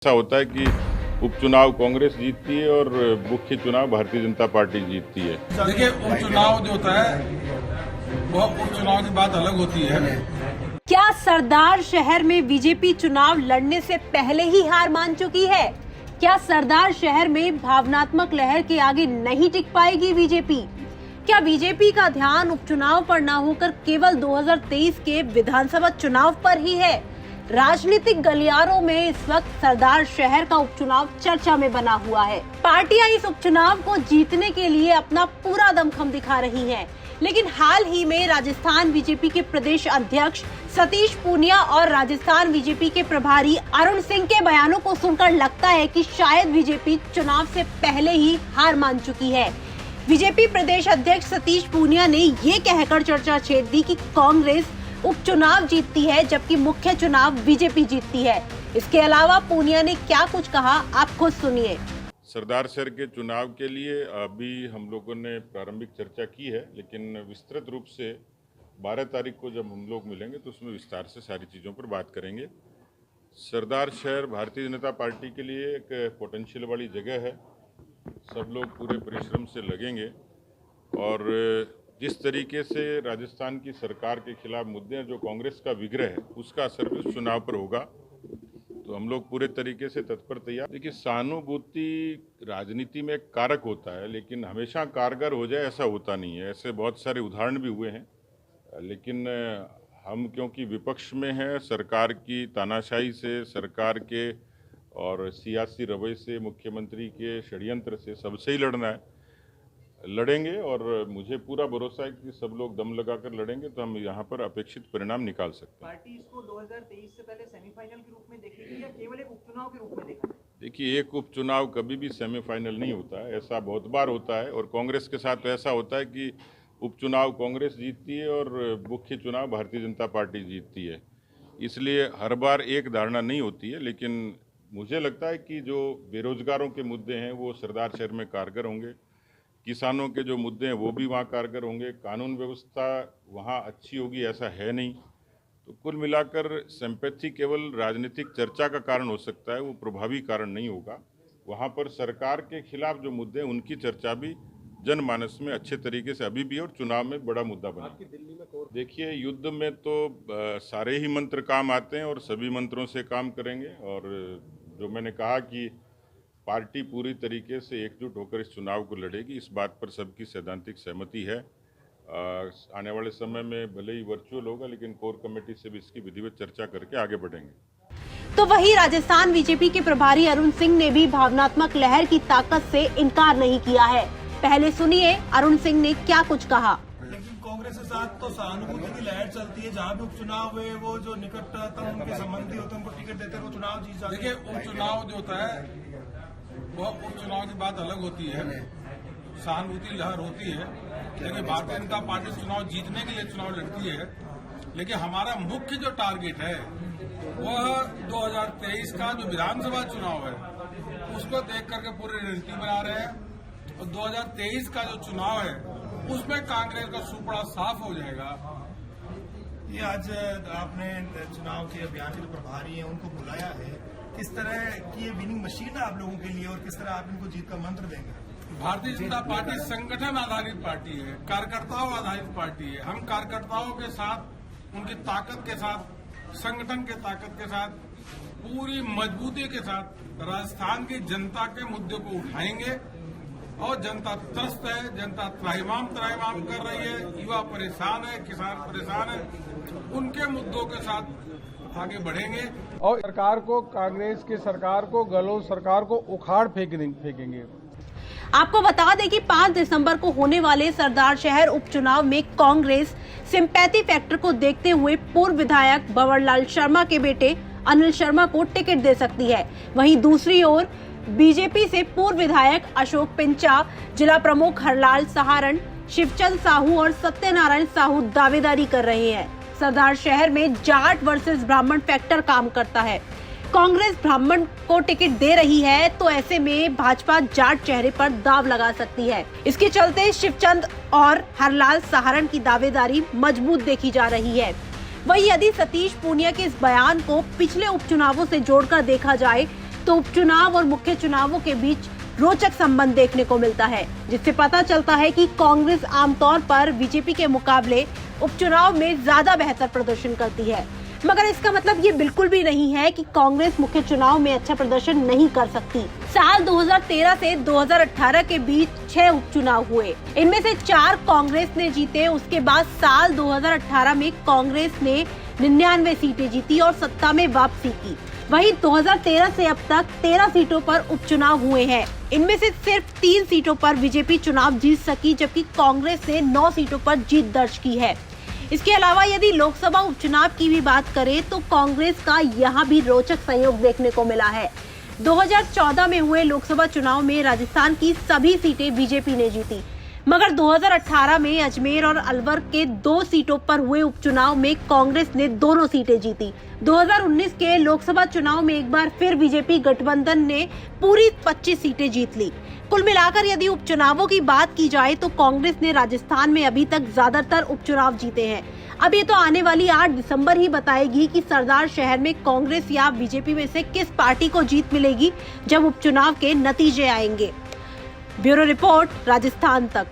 ऐसा होता है कि उपचुनाव कांग्रेस जीतती है और मुख्य चुनाव भारतीय जनता पार्टी जीतती है। देखिए, उपचुनाव जो होता है वो उपचुनाव की बात अलग होती है। क्या सरदार शहर में बीजेपी चुनाव लड़ने से पहले ही हार मान चुकी है? क्या सरदार शहर में भावनात्मक लहर के आगे नहीं टिक पाएगी बीजेपी? क्या बीजेपी का ध्यान उपचुनाव पर न होकर केवल 2023 के विधानसभा चुनाव पर ही है? राजनीतिक गलियारों में इस वक्त सरदार शहर का उपचुनाव चर्चा में बना हुआ है। पार्टियां इस उपचुनाव को जीतने के लिए अपना पूरा दमखम दिखा रही हैं। लेकिन हाल ही में राजस्थान बीजेपी के प्रदेश अध्यक्ष सतीश पूनिया और राजस्थान बीजेपी के प्रभारी अरुण सिंह के बयानों को सुनकर लगता है कि शायद बीजेपी चुनाव से पहले ही हार मान चुकी है। बीजेपी प्रदेश अध्यक्ष सतीश पूनिया ने ये कहकर चर्चा छेड़ दी कि कांग्रेस उपचुनाव जीतती है जबकि मुख्य चुनाव बीजेपी जीतती है। इसके अलावा पूनिया ने क्या कुछ कहा, आप खुद सुनिए। सरदार शहर के चुनाव के लिए अभी हम लोगों ने प्रारंभिक चर्चा की है, लेकिन विस्तृत रूप से 12 तारीख को जब हम लोग मिलेंगे तो उसमें विस्तार से सारी चीज़ों पर बात करेंगे। सरदार शहर भारतीय जनता पार्टी के लिए एक पोटेंशियल वाली जगह है। सब लोग पूरे परिश्रम से लगेंगे और जिस तरीके से राजस्थान की सरकार के खिलाफ मुद्दे हैं, जो कांग्रेस का विग्रह है, उसका असर भी उस चुनाव पर होगा। तो हम लोग पूरे तरीके से तत्पर तैयार। देखिए, सहानुभूति राजनीति में एक कारक होता है, लेकिन हमेशा कारगर हो जाए ऐसा होता नहीं है। ऐसे बहुत सारे उदाहरण भी हुए हैं, लेकिन हम क्योंकि विपक्ष में हैं, सरकार की तानाशाही से, सरकार के और सियासी रवैये से, मुख्यमंत्री के षड्यंत्र से, सबसे ही लड़ना है। लड़ेंगे और मुझे पूरा भरोसा है कि सब लोग दम लगाकर लड़ेंगे तो हम यहाँ पर अपेक्षित परिणाम निकाल सकते हैं। पार्टी इसको 2023 से पहले सेमीफाइनल के रूप में देखेगी या केवल एक उपचुनाव के रूप में देखेगी? देखिए, एक उपचुनाव कभी भी सेमीफाइनल नहीं होता है, ऐसा बहुत बार होता है और कांग्रेस के साथ तो ऐसा होता है कि उपचुनाव कांग्रेस जीतती है और मुख्य चुनाव भारतीय जनता पार्टी जीतती है। इसलिए हर बार एक धारणा नहीं होती है, लेकिन मुझे लगता है कि जो बेरोजगारों के मुद्दे हैं वो सरदार शहर में कारगर होंगे। किसानों के जो मुद्दे हैं वो भी वहाँ कारगर होंगे। कानून व्यवस्था वहाँ अच्छी होगी ऐसा है नहीं। तो कुल मिलाकर सिंपैथी केवल राजनीतिक चर्चा का कारण हो सकता है, वो प्रभावी कारण नहीं होगा। वहाँ पर सरकार के खिलाफ जो मुद्दे हैं उनकी चर्चा भी जनमानस में अच्छे तरीके से अभी भी और चुनाव में बड़ा मुद्दा बना। देखिए, युद्ध में तो सारे ही मंत्र काम आते हैं और सभी मंत्रों से काम करेंगे। और जो मैंने कहा कि पार्टी पूरी तरीके से एकजुट होकर इस चुनाव को लड़ेगी, इस बात पर सबकी सैद्धांतिक सहमति है। आने वाले समय में भले ही वर्चुअल होगा, लेकिन कोर कमेटी से भी इसकी विधिवत चर्चा करके आगे बढ़ेंगे। तो वही राजस्थान बीजेपी के प्रभारी अरुण सिंह ने भी भावनात्मक लहर की ताकत से इनकार नहीं किया है। पहले सुनिए अरुण सिंह ने क्या कुछ कहा। लेकिन कांग्रेस के साथ तो सहानुभूति की लहर चलती है। जहाँ भी उपचुनाव हुए वो जो निकटतम उनके संबंधी होते हैं उनको टिकट देते हैं, वो चुनाव जीत जाते हैं। देखिए, उपचुनाव जो होता है वो उपचुनाव की बात अलग होती है, सहानुभूति लहर होती है। लेकिन भारतीय जनता पार्टी चुनाव जीतने के लिए चुनाव लड़ती है, लेकिन हमारा मुख्य जो टारगेट है वह 2023 का जो विधानसभा चुनाव है उसको देख करके पूरी रणनीति बना रहे हैं। और 2023 का जो चुनाव है उसमें कांग्रेस का सुपड़ा साफ हो जाएगा। ये आज आपने चुनाव के अभियान के जो प्रभारी हैं उनको बुलाया है, किस तरह की ये विनिंग मशीन है आप लोगों के लिए और किस तरह आप इनको जीत का मंत्र देंगे? भारतीय जनता पार्टी संगठन आधारित पार्टी है, कार्यकर्ताओं आधारित पार्टी है। हम कार्यकर्ताओं के साथ, उनकी ताकत के साथ, संगठन के ताकत के साथ, पूरी मजबूती के साथ राजस्थान की जनता के मुद्दे को उठाएंगे। और जनता त्रस्त है, जनता त्राहिमाम कर रही है, युवा परेशान है, किसान परेशान है, उनके मुद्दों के साथ आगे बढ़ेंगे। और सरकार को, कांग्रेस की सरकार को, गहलोत सरकार को उखाड़ फेंकेंगे। आपको बता दें कि 5 दिसंबर को होने वाले सरदार शहर उपचुनाव में कांग्रेस सिंपैथी फैक्टर को देखते हुए पूर्व विधायक भंवरलाल शर्मा के बेटे अनिल शर्मा को टिकट दे सकती है। वहीं दूसरी ओर बीजेपी से पूर्व विधायक अशोक पिंचा, जिला प्रमुख हरलाल सहारण, शिवचंद साहू और सत्यनारायण साहू दावेदारी कर रहे हैं। सरदार शहर में जाट वर्सेस ब्राह्मण फैक्टर काम करता है। कांग्रेस ब्राह्मण को टिकट दे रही है तो ऐसे में भाजपा जाट चेहरे पर दाव लगा सकती है। इसके चलते शिवचंद और हरलाल सहारण की दावेदारी मजबूत देखी जा रही है। वहीं यदि सतीश पूनिया के इस बयान को पिछले उपचुनावों से जोड़कर देखा जाए तो उपचुनाव और मुख्य चुनावों के बीच रोचक संबंध देखने को मिलता है, जिससे पता चलता है कि कांग्रेस आमतौर पर बीजेपी के मुकाबले उपचुनाव में ज्यादा बेहतर प्रदर्शन करती है। मगर इसका मतलब ये बिल्कुल भी नहीं है कि कांग्रेस मुख्य चुनाव में अच्छा प्रदर्शन नहीं कर सकती। साल 2013 से 2018 के बीच 6 उपचुनाव हुए, इनमें से 4 कांग्रेस ने जीते। उसके बाद साल 2018 में कांग्रेस ने 99 सीटें जीती और सत्ता में वापसी की। वहीं 2013 से अब तक 13 सीटों पर उपचुनाव हुए हैं। इनमें से सिर्फ 3 सीटों पर बीजेपी चुनाव जीत सकी, जबकि कांग्रेस ने 9 सीटों पर जीत दर्ज की है। इसके अलावा यदि लोकसभा उपचुनाव की भी बात करें तो कांग्रेस का यहाँ भी रोचक संयोग देखने को मिला है। 2014 में हुए लोकसभा चुनाव में राजस्थान की सभी सीटें बीजेपी ने जीती, मगर 2018 में अजमेर और अलवर के 2 सीटों पर हुए उपचुनाव में कांग्रेस ने दोनों सीटें जीती। 2019 के लोकसभा चुनाव में एक बार फिर बीजेपी गठबंधन ने पूरी 25 सीटें जीत ली। कुल मिलाकर यदि उपचुनावों की बात की जाए तो कांग्रेस ने राजस्थान में अभी तक ज्यादातर उपचुनाव जीते हैं। अब ये तो आने वाली 8 दिसंबर ही बताएगी कि सरदार शहर में कांग्रेस या बीजेपी में से किस पार्टी को जीत मिलेगी जब उपचुनाव के नतीजे आएंगे। ब्यूरो रिपोर्ट, राजस्थान तक।